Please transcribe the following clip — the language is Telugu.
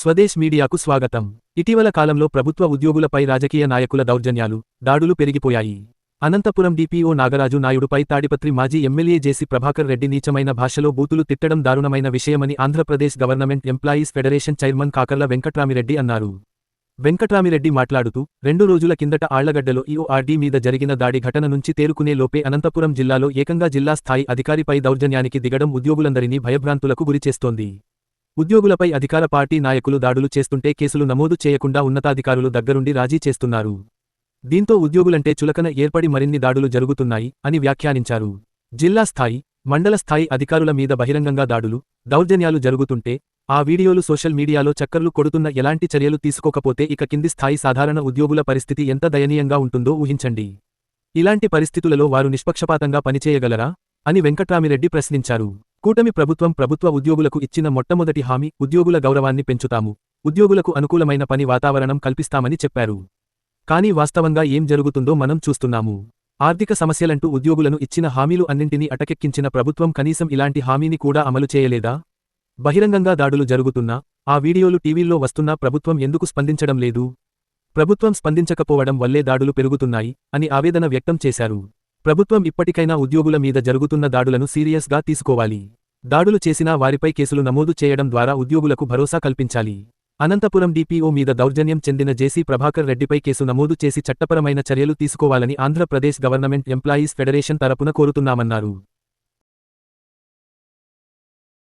స్వదేశ్ మీడియాకు స్వాగతం. ఇటీవల కాలంలో ప్రభుత్వ ఉద్యోగులపై రాజకీయ నాయకుల దౌర్జన్యాలు, దాడులు పెరిగిపోయాయి. అనంతపురం డిపిఓ నాగరాజు నాయుడుపై తాడిపత్రి మాజీ ఎమ్మెల్యే జేసీ ప్రభాకర్ రెడ్డి నీచమైన భాషలో బూతులు తిట్టడం దారుణమైన విషయమని Andhra Pradesh government employees federation chairman Kakarla Venkatramireddy అన్నారు. వెంకట్రామిరెడ్డి మాట్లాడుతూ, 2 రోజుల కిందట ఆళ్లగడ్డలో ఈఓఆర్డీ మీద జరిగిన దాడి ఘటన నుంచి తేరుకునే లోపే అనంతపురం జిల్లాలో ఏకంగా జిల్లా స్థాయి అధికారిపై దౌర్జన్యానికి దిగడం ఉద్యోగులందరినీ భయభ్రాంతులకు గురిచేస్తోంది. ఉద్యోగులపై అధికార పార్టీ నాయకులు దాడులు చేస్తుంటే కేసులు నమోదు చేయకుండా ఉన్నతాధికారులు దగ్గరుండి రాజీ చేస్తున్నారు. దీంతో ఉద్యోగులంటే చులకన ఏర్పడి మరిన్ని దాడులు జరుగుతున్నాయి అని వ్యాఖ్యానించారు. జిల్లా స్థాయి, మండల స్థాయి అధికారుల మీద బహిరంగంగా దాడులు, దౌర్జన్యాలు జరుగుతుంటే ఆ వీడియోలు సోషల్ మీడియాలో చక్కర్లు కొడుతున్న ఎలాంటి చర్యలు తీసుకోకపోతే ఇక కింది స్థాయి సాధారణ ఉద్యోగుల పరిస్థితి ఎంత దయనీయంగా ఉంటుందో ఊహించండి. ఇలాంటి పరిస్థితులలో వారు నిష్పక్షపాతంగా పనిచేయగలరా అని వెంకట్రామిరెడ్డి ప్రశ్నించారు. కూటమి ప్రభుత్వ ఉద్యోగులకు ఇచ్చిన మొట్టమొదటి హామీ ఉద్యోగుల గౌరవాన్ని పెంచుతాము, ఉద్యోగులకు అనుకూలమైన పని వాతావరణం కల్పిస్తామని చెప్పారు. కానీ వాస్తవంగా ఏం జరుగుతుందో మనం చూస్తున్నాము. ఆర్థిక సమస్యలంటూ ఉద్యోగులను ఇచ్చిన హామీలు అన్నింటినీ అటకెక్కించిన ప్రభుత్వం కనీసం ఇలాంటి హామీని కూడా అమలు చేయలేదా? బహిరంగంగా దాడులు జరుగుతున్నా, ఆ వీడియోలు టీవీల్లో వస్తున్నా ప్రభుత్వం ఎందుకు స్పందించడం లేదు? ప్రభుత్వం స్పందించకపోవడం వల్లే దాడులు పెరుగుతున్నాయి అని ఆవేదన వ్యక్తం చేశారు. ప్రభుత్వం ఇప్పటికైనా ఉద్యోగుల మీద జరుగుతున్న దాడులను సీరియస్ గా తీసుకోవాలి. దాడులు చేసినా వారిపై కేసులు నమోదు చేయడం ద్వారా ఉద్యోగులకు భరోసా కల్పించాలి. అనంతపురం డిపిఓ మీద దౌర్జన్యం చెందిన జేసీ ప్రభాకర్ రెడ్డిపై కేసు నమోదు చేసి చట్టపరమైన చర్యలు తీసుకోవాలని ఆంధ్రప్రదేశ్ గవర్నమెంట్ ఎంప్లాయీస్ ఫెడరేషన్ తరపున కోరుతున్నామన్నారు.